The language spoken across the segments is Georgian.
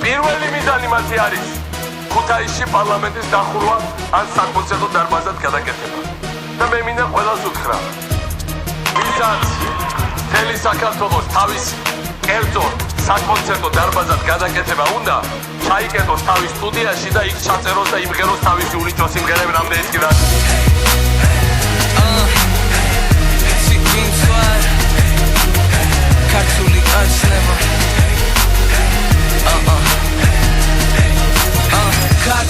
პირველი მიზანი მათი არის ქუთაისში პარლამენტის დახურვა ან საკონცერტო დარბაზად გადაკეთება. და მე მინდა ყველას უთხრა, ვისაც მთელი საქართველოს თავის კერძო საკონცერტო დარბაზად გადაკეთება უნდა, ჩაიკეტოს თავის სტუდიაში და იქ ჩაწეროს და იმღეროს თავისი უნიჭო სიმღერები რამდენიც კი რაც. ქართული ოცნება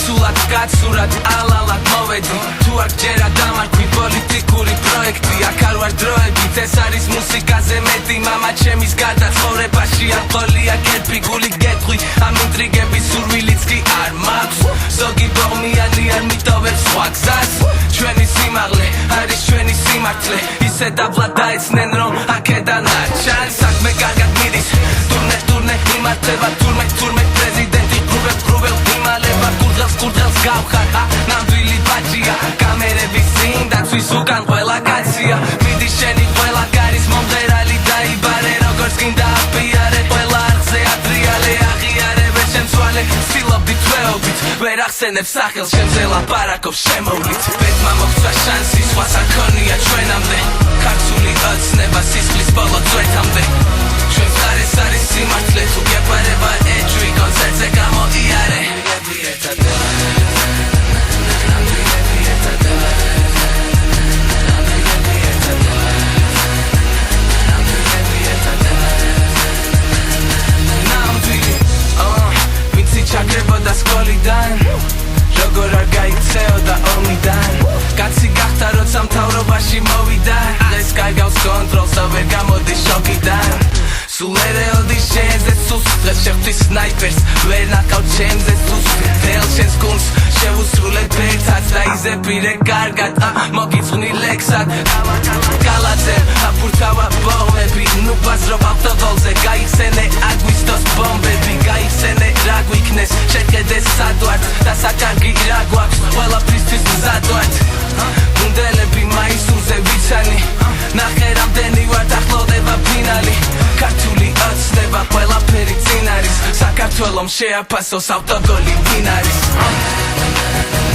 ქართულად კაცურად ალალად მოვედი თუ არ გჯერა დამარხვი პოლიტიკური პროექტი აქ არ ვარ დროებით ეს არის მუსიკაზე მეტი მამა ჩემის გარდა ცხოვრებაში არ ყოლია კერპი გული გეტყვი ამ ინტრიგების სურვილიც კი არ მაქვს ზოგი ბოღმიანი არ მიტოვებს სხვა გზას ჩვენი სიმაღლე არის ჩვენი სიმართლე ისე დაბლა დაეცნენ რომ აქედან არ ჩანს საქმე კარგად მიდის ტურნე იმართება თურმე პრეზიდენტი გრუბელ იმალება გურდღელს გავხარ ნამდვილი ბაჭია კამერების წინ დაცვის უკან ყველა კაცია მიდის შენი ყველა გარის მომღერალი დაიბარე როგორც გინდა აპიარე ყველა არხზე ადრიალე აღიარებ შემცვალე ცდილობდი თვეობით ვერ ახსენებ სახელს შემზე ლაპარაკობს შემოვლით ბედმა მოხდა შანსი სხვას არ ქონია ჩვენამდე ქართული ოცნება სისხლის ბოლო წვეთამდე ჩვენ ხარეს არის სიმართლე თუ გეპარება ეჭვი კონცერტზე გამოიარე ჩაგრებოდა სკოლიდან როგორ არ გაიქცეოდა ომიდან კაცი გახდა როცა მთავრობაში მოვიდა დღეს კარგავს კონტროლს და ვერ გამოდის შოკიდან სულ ერეოდი შენზე სუსტ დღეს შეხვდი სნაიპერს ვერ ნახავ ჩემზე სუსტ თელ შენს გუნდს შევუსრულებ ერთად და იზეპირე კარგად მოგიწვნი ლექსად კალაძემ აფურთავა ბოღმები ნუ ბაზრობ ავტოდოლზე გაიხსენე აგვისტოს ბომბები გაიხსენე რა გვიქნეს შეხედე სად ვართ და საკარგი რა გვაქვს ყველაფრისთვის მზად ვართ გუნდელები მაისურზე ვიცანი ნახე რამდენი ვართ ახლოვდება ფინალი ქართული ოცნება ყველაფერი წინ არის საქართველომ შეაფასოს ავტოგოლი ვინ არის